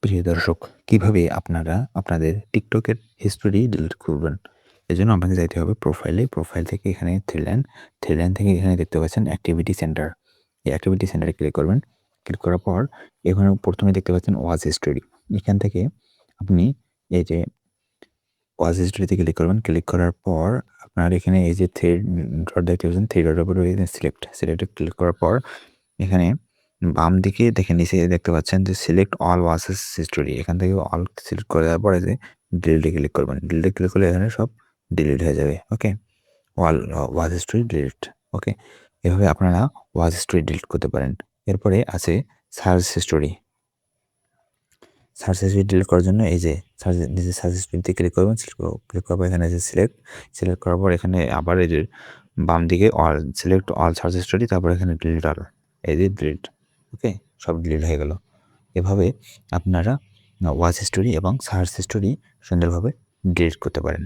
প্রিয় দর্শক, কিভাবে আপনারা আপনাদের টিকটকের হিস্টোরি ডিলিট করবেন? এজন্য আপনাকে যাইতে হবে প্রোফাইলে। প্রোফাইল থেকে এখানে থ্রি লাইন থেকে এখানে দেখতে পাচ্ছেন অ্যাক্টিভিটি সেন্টার। এই অ্যাক্টিভিটি সেন্টারে ক্লিক করবেন। ক্লিক করার পর এখানে ১ম এ দেখতে পাচ্ছেন ওয়াচ হিস্টোরি। এখান থেকে আপনি এই যে ওয়াচ হিস্টোরিতে ক্লিক করবেন। ক্লিক করার পর আপনার এখানে এই যে থ্রি ডট দেখতে পাচ্ছেন, থ্রি ডটের উপরে সিলেক্টে ক্লিক করার পর এখানে বাম দিকে দেখেন নিচে দেখতে পাচ্ছেন যে সিলেক্ট অল ওয়াচেস হিস্টোরি। এখান থেকে অল সিলেক্ট করে দেওয়ার পরে যে ডিলিটে ক্লিক করবেন। ডিলিটে ক্লিক করলে এখানে সব ডিলিট হয়ে যাবে। Okay? All watch history delete. Okay? এভাবে আপনারা ওয়াচ হিস্টোরি ডিলিট করতে পারেন। এরপরে আছে search history. Search history delete করার জন্য এই যে নিচে সার্চ হিস্টোরিতে ক্লিক করবেন। ক্লিক করার পর এখানে যে সিলেক্ট করার পর এখানে আবার এই যে বাম দিকে সিলেক্ট অল সার্চ হিস্টোরি, তারপর এখানে ডিলিট অল। এই যে ডিলিট। ওকে? সব ডিলিট হয়ে গেল। এভাবে আপনারা ওয়াচ হিস্টোরি এবং সার্চ হিস্টোরি সুন্দরভাবে ডিলিট করতে পারেন।